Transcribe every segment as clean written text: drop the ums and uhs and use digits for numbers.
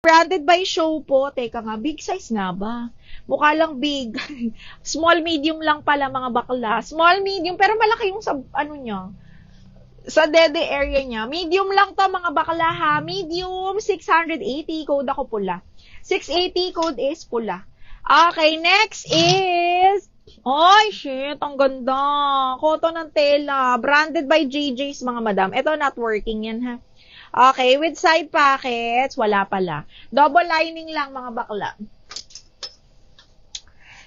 Branded by Show po. Teka nga, big size nga ba? Mukha lang big. Small, medium lang pala mga bakla. Small, medium, pero malaki yung sa, ano niya, sa dede area niya. Medium lang to mga bakla ha. Medium, 680, code ako pula. 680, code is pula. Okay, next is, ay, shit, ang ganda. Cotton ng tela. Branded by JJ's mga madam. Ito, not working yan ha. Okay, with side pockets, wala pala. Double lining lang mga bakla.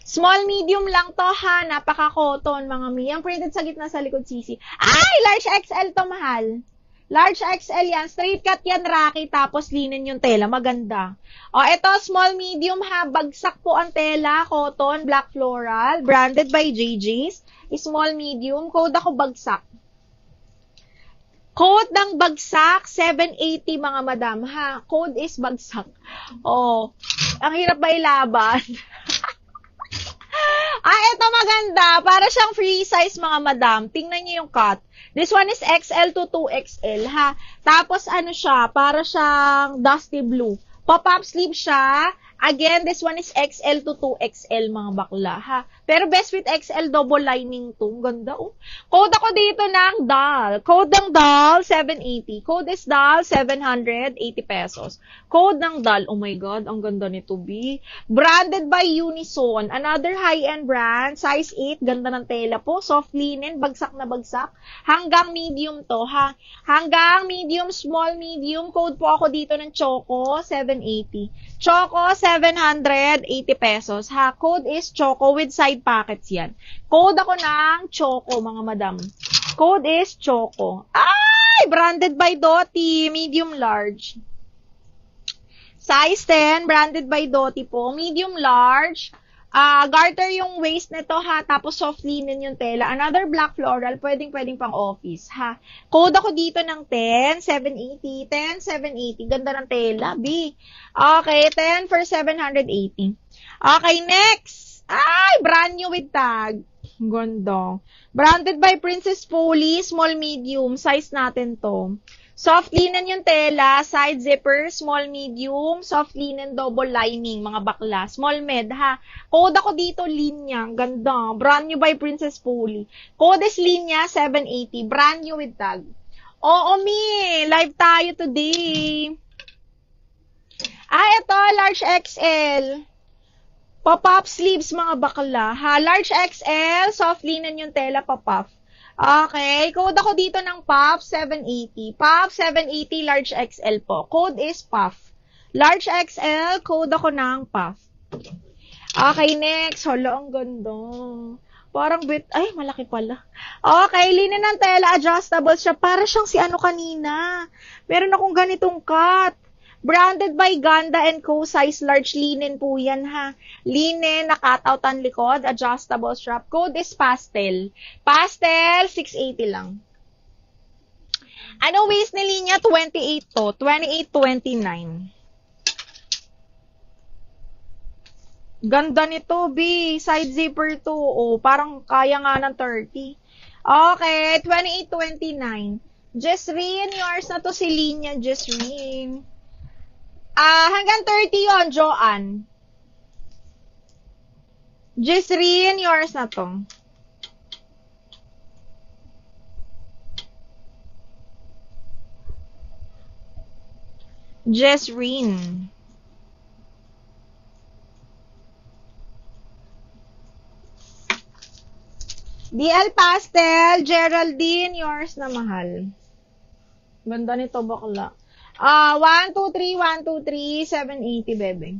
Small, medium lang to ha. Napaka-cotton mga mi. Ang printed sa gitna sa likod sisi. Ay, large XL to mahal. Large XL yan. Straight cut yan, Rocky. Tapos linen yung tela. Maganda. O, ito, small, medium ha. Bagsak po ang tela. Cotton, black floral. Branded by JJ's. Small, medium. Code ako bagsak. Code ng bagsak, 780 mga madam, ha? Code is bagsak. Oh, ang hirap ba ilaban? Ito maganda. Para siyang free size mga madam. Tingnan niyo yung cut. This one is XL to 2XL, ha? Tapos ano siya? Para siyang dusty blue. Pop-up sleeve siya. Again, this one is XL to 2XL mga bakla, ha? Pero best with XL double lining to. Ganda, oh. Code ako dito ng DAL. Code ng DAL, 780. Code is DAL, 780 pesos. Code ng DAL, oh my God, ang ganda nito, B. Branded by Unison. Another high-end brand. Size 8, ganda ng tela po. Soft linen, bagsak na bagsak. Hanggang medium to, ha? Hanggang medium, small, medium. Code po ako dito ng Choco, 780. Choco, 780 pesos, ha? Code is Choco with side pockets yan. Code ako ng Choco, mga madam. Code is Choco. Ay! Branded by Doty. Medium large. Size 10. Branded by Doty po. Medium large. Garter yung waist nito, ha? Tapos soft linen yung tela. Another black floral. Pwedeng pang office, ha? Code ako dito ng 10, 780. 10, 780. Ganda ng tela, B. Okay, 10 for 780. Okay, next. Ay, brand new with tag. Ganda. Branded by Princess Polly. Small, medium. Size natin to. Soft linen yung tela, side zipper, small, medium, soft linen, double lining, mga bakla. Small med, ha? Code ako dito, linya. Ganda. Brand new by Princess Polly. Code is linya, 780. Brand new with tag. Oo, mi. Live tayo today. Ito, large XL. Pop-up sleeves, mga bakla, ha? Large XL, soft linen yung tela, pop-up. Okay, code ako dito ng PUF 780. PUF 780 large XL po. Code is PUF. Large XL, code ako ng PUF. Okay, next. Hala, ang ganda. Parang ay, malaki pala. Okay, linen ng tela, adjustable siya. Para siyang si ano kanina. Meron akong ganitong cut. Branded by Ganda & Co. Size large linen po yan, ha. Linen, na-cutout ang likod, adjustable strap. Code is pastel. Pastel, 680 lang. Ano waist ni linya? 28 to. 28-29. Ganda nito, B. Side zipper to. Oh, parang kaya nga ng 30. Okay, 28-29. Jesreen, yours na to si linya, Jesreen. Hanggang 30 yon, Joanne. Jesreen, yours na to. Jesreen. DL Pastel, Geraldine, yours na mahal. Ganda nito, bakla. 123, 123, 780, bebe.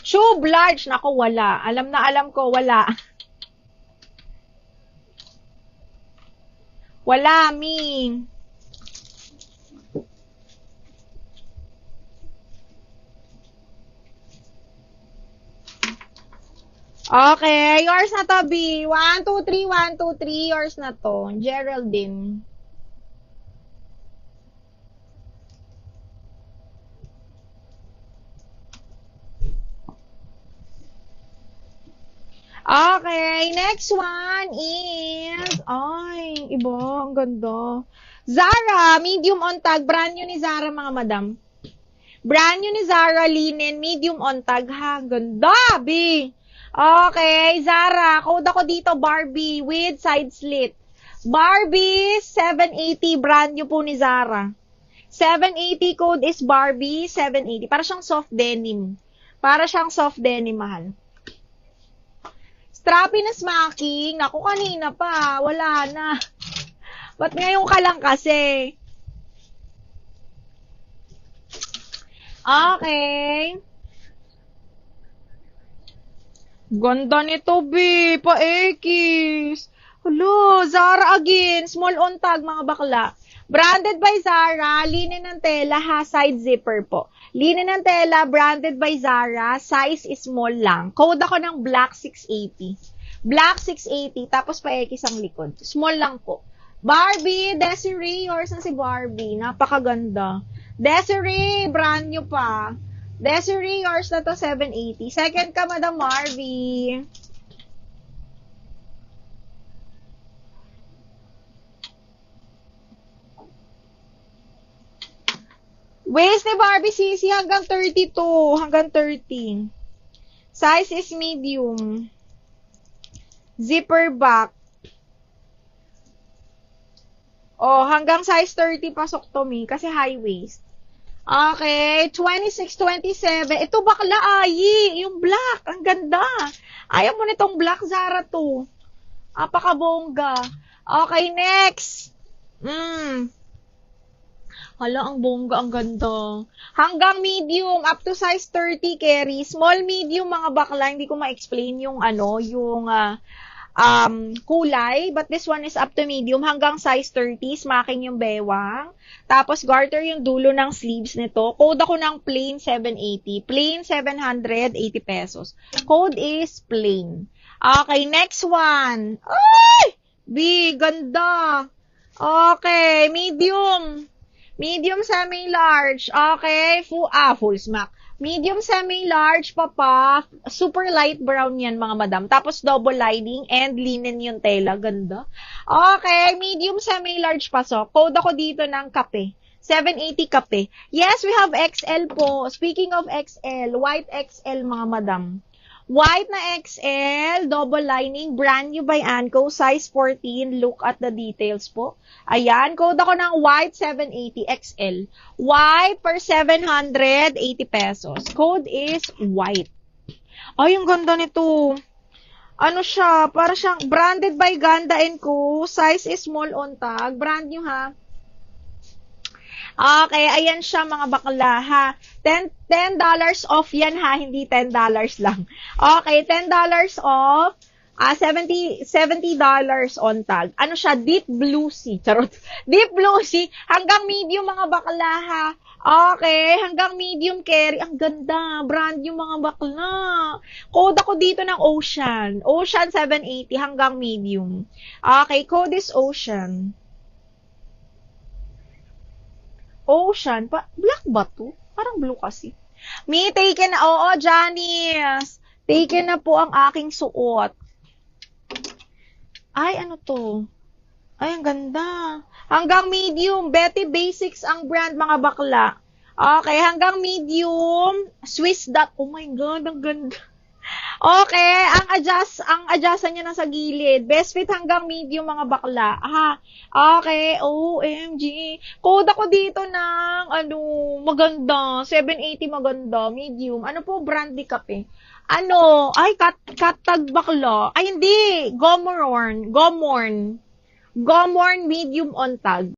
Tube large. Naku, wala. Alam na alam ko, wala. Wala, mi. Okay, yours na to, B. 123, 123, yours na to. Geraldine. Okay, next one is, ay, iba, ang ganda. Zara, medium on tag, brand new ni Zara, mga madam. Brand new ni Zara, linen, medium on tag, ha? Ganda, B. Okay, Zara, code ako dito, Barbie, with side slit. Barbie, 780, brand new po ni Zara. 780 code is Barbie, 780. Para siyang soft denim. Para siyang soft denim, mahal. Strappy na smacking. Naku, kanina pa. Wala na. Ba't ngayon ka lang kasi? Okay. Ganda nito, B. Pa-ekis. Hello, Zara again. Small on tag, mga bakla. Branded by Zara. Linen ng tela, ha. Side zipper po. Linen ng tela, branded by Zara. Size is small lang. Code ako ng black 680. Black 680. Tapos pa-ekis ang likod. Small lang po. Barbie, Desiree. Yours na si Barbie. Napakaganda. Desiree, brand new pa. Desiree, yours na to, 780. Second ka, Madam Barbie. Waist ni Barbie Sisi hanggang 32. Hanggang 30. Size is medium. Zipper back. Oh, hanggang size 30 pasok to, me. Kasi high waist. Okay, 26, 27. Ito bakla, ayi. Yung black. Ang ganda. Ayaw mo nitong black, Zara to. Apakabongga. Okay, next. Hala, ang bongga, ang ganda. Hanggang medium, up to size 30 carry. Small, medium, mga bakla. Hindi ko ma-explain yung yung kulay, but this one is up to medium hanggang size 30, smacking yung bewang. Tapos garter yung dulo ng sleeves nito. Code ako ng plain 780. Plain 780 pesos. Code is plain. Okay, next one. Ay! B, ganda. Okay, medium. Medium semi-large. Okay, full smack. Medium semi-large, papa. Super light brown yan, mga madam. Tapos double lining and linen yung tela. Ganda. Okay, medium semi-large pasok. Code ako dito ng kape. 780 kape. Yes, we have XL po. Speaking of XL, white XL, mga madam. White na XL, double lining, brand new by Anco, size 14. Look at the details po. Ayan, code ako ng white 780 XL. White per 780 pesos. Code is white. Ay, ang ganda nito. Ano siya? Para siyang branded by Ganda & Co. Size is small on tag. Brand new, ha? Okay, ayan siya, mga bakla, ha? $10 off yan, ha? Hindi $10 lang. Okay, $10 off. $70 on tag. Ano siya? Deep blue sea. Charot. Deep blue sea. Hanggang medium, mga bakla, ha? Okay, hanggang medium carry. Ang ganda. Brand yung mga bakla. Code ako dito ng Ocean. Ocean 780 hanggang medium. Okay, code is Ocean. Ocean. Black ba to? Parang blue kasi. Me, taken na. Oo, Janice. Taken na po ang aking suot. Ay, ano to? Ay, ang ganda. Hanggang medium. Betty Basics ang brand, mga bakla. Okay, hanggang medium. Swiss dot. Oh my God, ang ganda. Okay, ang adjustan niya nasa gilid. Best fit hanggang medium, mga bakla. Ha? Okay, OMG. Code ako dito ng, maganda. 780 maganda. Medium. Ano po, brand di kape? Ay, katag bakla. Ay, hindi. Gomorn. Gomorn medium on tag.